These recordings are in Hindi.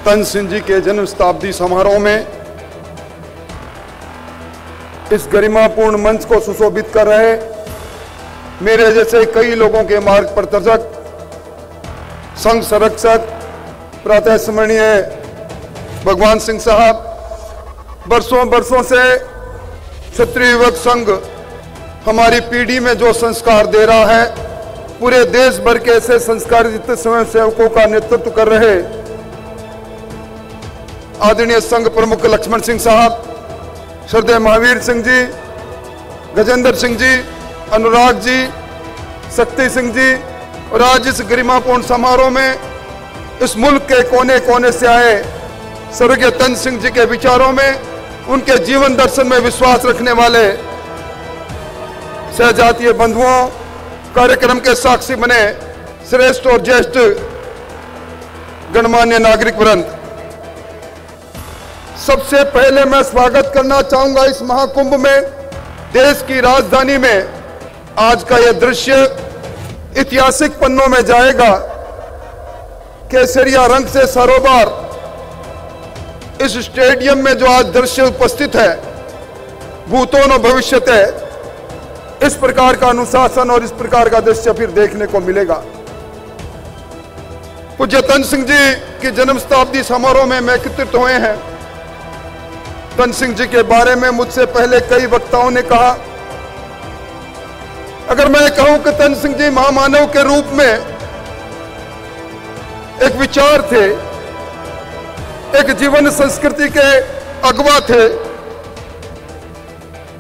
तन सिंह जी के जन्म शताब्दी समारोह में इस गरिमापूर्ण मंच को सुशोभित कर रहे मेरे जैसे कई लोगों के मार्ग प्रदर्शक, संघ संरक्षक, प्रातः स्मरणीय भगवान सिंह साहब, वर्षों से क्षत्रिय युवक संघ हमारी पीढ़ी में जो संस्कार दे रहा है, पूरे देश भर के ऐसे संस्कारित स्वयं सेवकों का नेतृत्व कर रहे आदरणीय संघ प्रमुख लक्ष्मण सिंह साहब, श्रद्धेय महावीर सिंह जी, गजेंद्र सिंह जी, अनुराग जी, शक्ति सिंह जी, और आज इस गरिमापूर्ण समारोह में इस मुल्क के कोने कोने से आए स्वर्गीय तन सिंह जी के विचारों में, उनके जीवन दर्शन में विश्वास रखने वाले सहजातीय बंधुओं, कार्यक्रम के साक्षी बने श्रेष्ठ और ज्येष्ठ गणमान्य नागरिक वृंद, सबसे पहले मैं स्वागत करना चाहूंगा इस महाकुंभ में। देश की राजधानी में आज का यह दृश्य ऐतिहासिक पन्नों में जाएगा। केसरिया रंग से सरोबार इस स्टेडियम में जो आज दृश्य उपस्थित है, भूतो न भविष्यते है, इस प्रकार का अनुशासन और इस प्रकार का दृश्य फिर देखने को मिलेगा। पूज्य तन सिंह जी की जन्म शताब्दी समारोह में मैं एकत्रित हुए हैं। तन सिंह जी के बारे में मुझसे पहले कई वक्ताओं ने कहा, अगर मैं कहूं कि तन सिंह जी महामानव के रूप में एक विचार थे, एक जीवन संस्कृति के अगवा थे,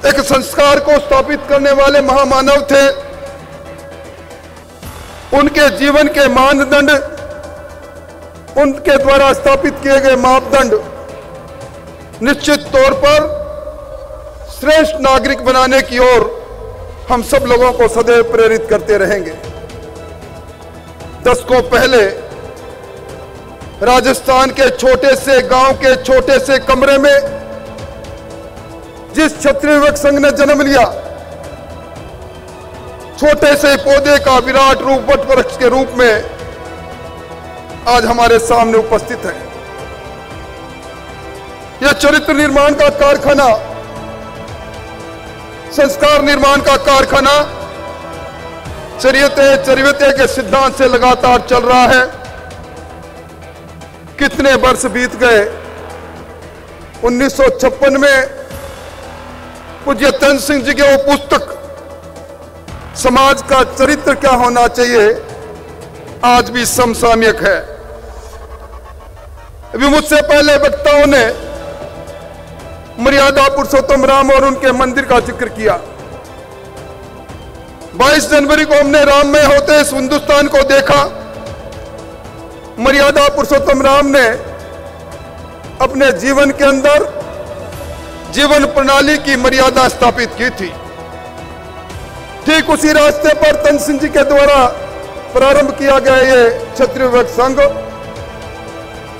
एक संस्कार को स्थापित करने वाले महामानव थे, उनके जीवन के मानदंड, उनके द्वारा स्थापित किए गए मापदंड निश्चित तौर पर श्रेष्ठ नागरिक बनाने की ओर हम सब लोगों को सदैव प्रेरित करते रहेंगे। दशकों पहले राजस्थान के छोटे से गांव के छोटे से कमरे में जिस क्षत्रिय युवक संघ ने जन्म लिया, छोटे से पौधे का विराट रूप वट वृक्ष के रूप में आज हमारे सामने उपस्थित है। यह चरित्र निर्माण का कारखाना, संस्कार निर्माण का कारखाना चरियते के सिद्धांत से लगातार चल रहा है। कितने वर्ष बीत गए। 1956 में पूज्य तन सिंह जी की वो पुस्तक समाज का चरित्र क्या होना चाहिए आज भी समसामयिक है। अभी मुझसे पहले वक्ताओं ने मर्यादा पुरुषोत्तम राम और उनके मंदिर का जिक्र किया। 22 जनवरी को हमने राममय होते इस हिंदुस्तान को देखा। मर्यादा पुरुषोत्तम राम ने अपने जीवन के अंदर जीवन प्रणाली की मर्यादा स्थापित की थी। ठीक उसी रास्ते पर तन सिंह जी के द्वारा प्रारंभ किया गया ये क्षत्रिय युवक संघ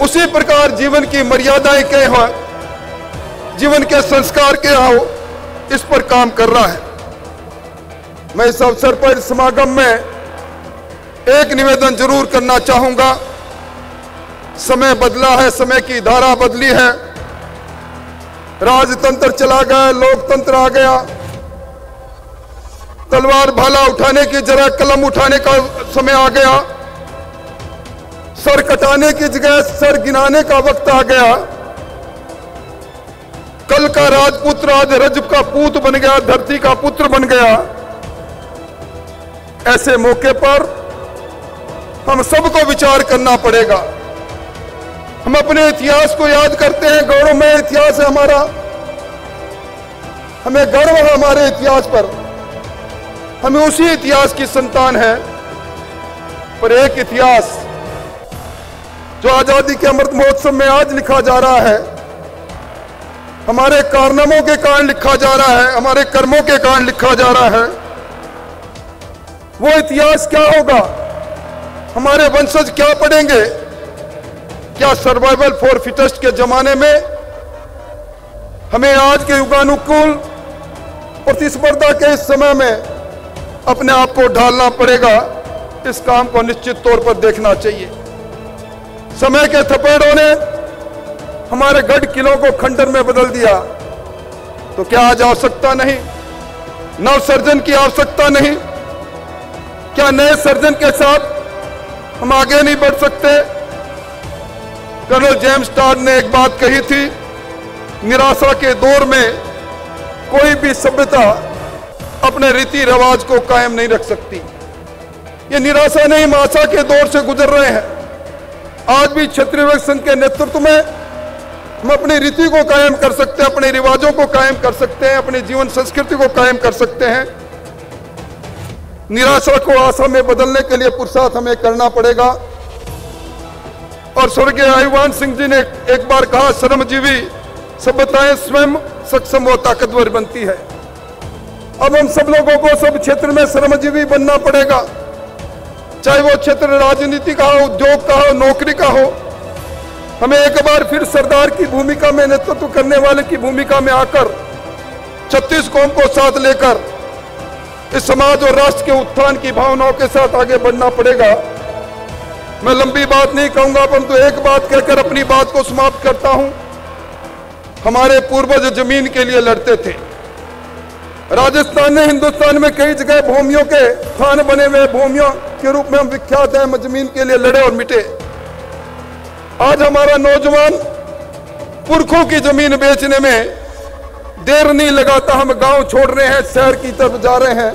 उसी प्रकार जीवन की मर्यादाएं क्या हो, जीवन के संस्कार क्या हो, इस पर काम कर रहा है। मैं इस अवसर पर समागम में एक निवेदन जरूर करना चाहूंगा। समय बदला है, समय की धारा बदली है, राजतंत्र चला गया, लोकतंत्र आ गया। तलवार भाला उठाने की जगह कलम उठाने का समय आ गया। सर कटाने की जगह सर गिनाने का वक्त आ गया। कल का राजपुत्र आज रजब का पूत बन गया, धरती का पुत्र बन गया। ऐसे मौके पर हम सबको विचार करना पड़ेगा। हम अपने इतिहास को याद करते हैं, गौरवमय इतिहास है हमारा, हमें गर्व है हमारे इतिहास पर, हमें उसी इतिहास की संतान है। पर एक इतिहास जो आजादी के अमृत महोत्सव में आज लिखा जा रहा है, हमारे कारनामों के कारण लिखा जा रहा है, हमारे कर्मों के कारण लिखा जा रहा है, वो इतिहास क्या होगा? हमारे वंशज क्या पढ़ेंगे? क्या सर्वाइवल फॉर फिटेस्ट के जमाने में हमें आज के युगानुकूल प्रतिस्पर्धा के इस समय में अपने आप को ढालना पड़ेगा? इस काम को निश्चित तौर पर देखना चाहिए। समय के थपेड़ों ने हमारे गढ़ किलों को खंडर में बदल दिया, तो क्या आज आवश्यकता नहीं, नव सर्जन की आवश्यकता नहीं? क्या नए सर्जन के साथ हम आगे नहीं बढ़ सकते? कर्नल जेम्स टॉड ने एक बात कही थी, निराशा के दौर में कोई भी सभ्यता अपने रीति रिवाज को कायम नहीं रख सकती। ये निराशा नहीं, हम आशा के दौर से गुजर रहे हैं। आज भी क्षत्रिय विवेक संघ के नेतृत्व में हम अपनी रीति को कायम कर सकते हैं, अपने रिवाजों को कायम कर सकते हैं, अपनी जीवन संस्कृति को कायम कर सकते हैं। निराशा को आशा में बदलने के लिए पुरुषार्थ हमें करना पड़ेगा। और स्वर्गीय आयुवान सिंह जी ने एक बार कहा, श्रमजीवी सभ्यताएं स्वयं सक्षम व ताकतवर बनती है। अब हम सब लोगों को सब क्षेत्र में श्रमजीवी बनना पड़ेगा, चाहे वो क्षेत्र राजनीति का हो, उद्योग का हो, नौकरी का हो। हमें एक बार फिर सरदार की भूमिका में, नेतृत्व करने वाले की भूमिका में आकर 36 कौम को साथ लेकर इस समाज और राष्ट्र के उत्थान की भावनाओं के साथ आगे बढ़ना पड़ेगा। मैं लंबी बात नहीं कहूंगा, परंतु एक बात कहकर अपनी बात को समाप्त करता हूं। हमारे पूर्वज जमीन के लिए लड़ते थे। राजस्थान ने हिंदुस्तान में कई जगह भूमियों के थान बने हुए, भूमियों के रूप में हम विख्यात हैं। हम जमीन के लिए लड़े और मिटे। आज हमारा नौजवान पुरखों की जमीन बेचने में देर नहीं लगाता। हम गांव छोड़ रहे हैं, शहर की तरफ जा रहे हैं,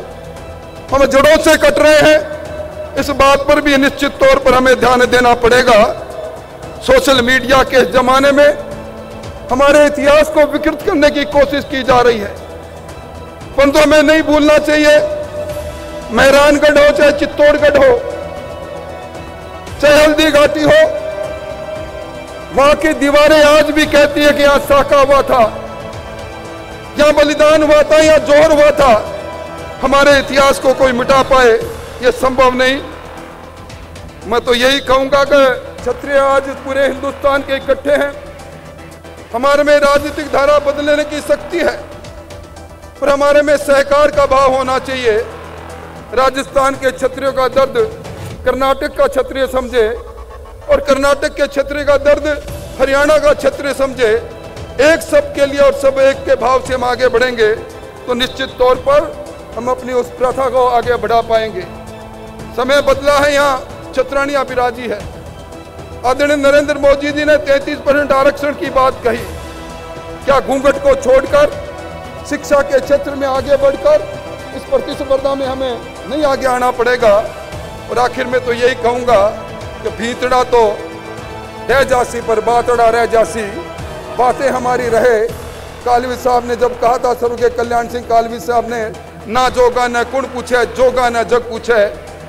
हम जड़ों से कट रहे हैं। इस बात पर भी निश्चित तौर पर हमें ध्यान देना पड़ेगा। सोशल मीडिया के इस जमाने में हमारे इतिहास को विकृत करने की कोशिश की जा रही है, परंतु हमें नहीं भूलना चाहिए, मेहरानगढ़ हो चाहे चित्तौड़गढ़ हो, चाहे हल्दी घाटी हो, वहां की दीवारें आज भी कहती है कि यहां साका हुआ था, यहां बलिदान हुआ था, यहां जोहर हुआ था। हमारे इतिहास को कोई मिटा पाए, यह संभव नहीं। मैं तो यही कहूंगा कि क्षत्रिय आज पूरे हिंदुस्तान के इकट्ठे हैं। हमारे में राजनीतिक धारा बदलने की शक्ति है, पर हमारे में सहकार का भाव होना चाहिए। राजस्थान के क्षत्रियों का दर्द कर्नाटक का क्षत्रिय समझे, और कर्नाटक के क्षत्रिय का दर्द हरियाणा का क्षत्रिय समझे। एक सब के लिए और सब एक के भाव से हम आगे बढ़ेंगे तो निश्चित तौर पर हम अपनी उस प्रथा को आगे बढ़ा पाएंगे। समय बदला है, यहाँ क्षत्राणियां विराजी है। आदरणीय नरेंद्र मोदी जी ने 33% आरक्षण की बात कही। क्या घूंघट को छोड़कर शिक्षा के क्षेत्र में आगे बढ़कर इस प्रतिस्पर्धा में हमें नहीं आगे आना पड़ेगा? और आखिर में तो यही कहूंगा कि भीतड़ा तो रह जासी पर बातड़ा रह जासी, बातें हमारी रहे। कालवी साहब ने जब कहा था, स्वर्गीय कल्याण सिंह कालवी साहब ने, ना जोगा न कुण पूछे, जोगा न जग पूछे।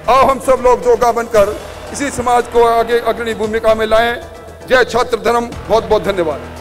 आओ हम सब लोग जोगा बनकर इसी समाज को आगे अग्रणी भूमिका में लाएं। जय छात्र धर्म। बहुत बहुत धन्यवाद।